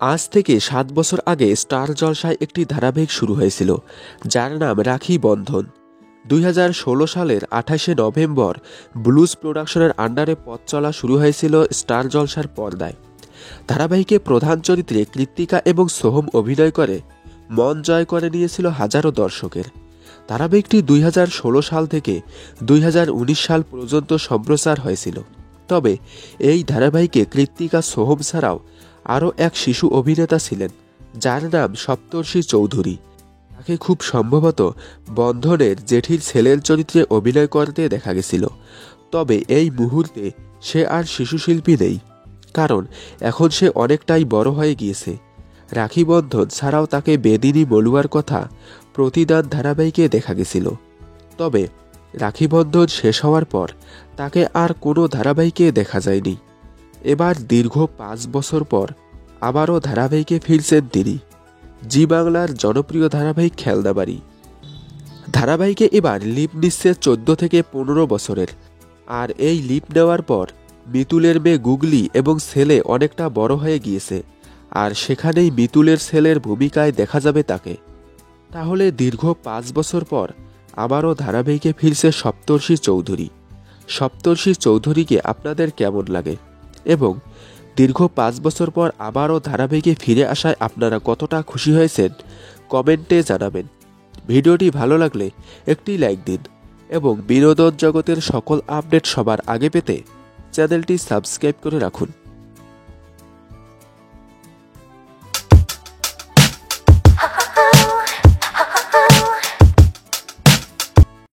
আজ থেকে ৭ বছর আগে স্টার জলসায় একটি ধারাবাহিক শুরু হয়েছিল, যার নাম রাখি বন্ধন। ২০১৬ সালের ২৮শে নভেম্বর ব্লুজ প্রোডাকশনের আন্ডারে পথ চলা শুরু হয়েছিল স্টার জলসার পর্দায়। ধারাবাহিকে প্রধান চরিত্রে কৃত্তিকা এবং সোহম অভিনয় করে মন জয় করে নিয়েছিল হাজারো দর্শকের। ধারাবাহিকটি ২০১৬ সাল থেকে ২০১৯ সাল পর্যন্ত সম্প্রচার হয়েছিল। তবে এই ধারাবাহিকে কৃত্তিকা সোহম ছাড়াও আরও এক শিশু অভিনেতা ছিলেন, যার নাম সপ্তর্ষি চৌধুরী। তাকে খুব সম্ভবত বন্ধনের জেঠির ছেলের চরিত্রে অভিনয় করতে দেখা গেছিল। তবে এই মুহূর্তে সে আর শিশুশিল্পী নেই, কারণ এখন সে অনেকটাই বড় হয়ে গিয়েছে। রাখি বন্ধন ছাড়াও তাকে বেদিনী বলুয়ার কথা প্রতিদান ধারাবাহিকে দেখা গেছিল। তবে রাখি বন্ধন শেষ হওয়ার পর তাকে আর কোনো ধারাবাহিকে দেখা যায়নি। এবার দীর্ঘ ৫ বছর পর আবারও ধারাবাহিকে ফিরছেন তিনি। জি বাংলার জনপ্রিয় ধারাবাহিক খেলনাবাড়ি ধারাবাহিকে এবার লিপ নিচ্ছে ১৪ থেকে ১৫ বছরের। আর এই লিপ নেওয়ার পর মিতুলের মেয়ে গুগলি এবং ছেলে অনেকটা বড় হয়ে গিয়েছে, আর সেখানেই মিতুলের ছেলের ভূমিকায় দেখা যাবে তাকে। তাহলে দীর্ঘ ৫ বছর পর আবারও ধারাবাহিকে ফিরছে সপ্তর্ষি চৌধুরী। সপ্তর্ষি চৌধুরীকে আপনাদের কেমন লাগে, এবং দীর্ঘ ৫ বছর পর আবারও ধারাবাহিকে ফিরে আসায় আপনারা কতটা খুশি হয়েছেন কমেন্টে জানাবেন। ভিডিওটি ভালো লাগলে একটি লাইক দিন এবং বিনোদন জগতের সকল আপডেট সবার আগে পেতে চ্যানেলটি সাবস্ক্রাইব করে রাখুন।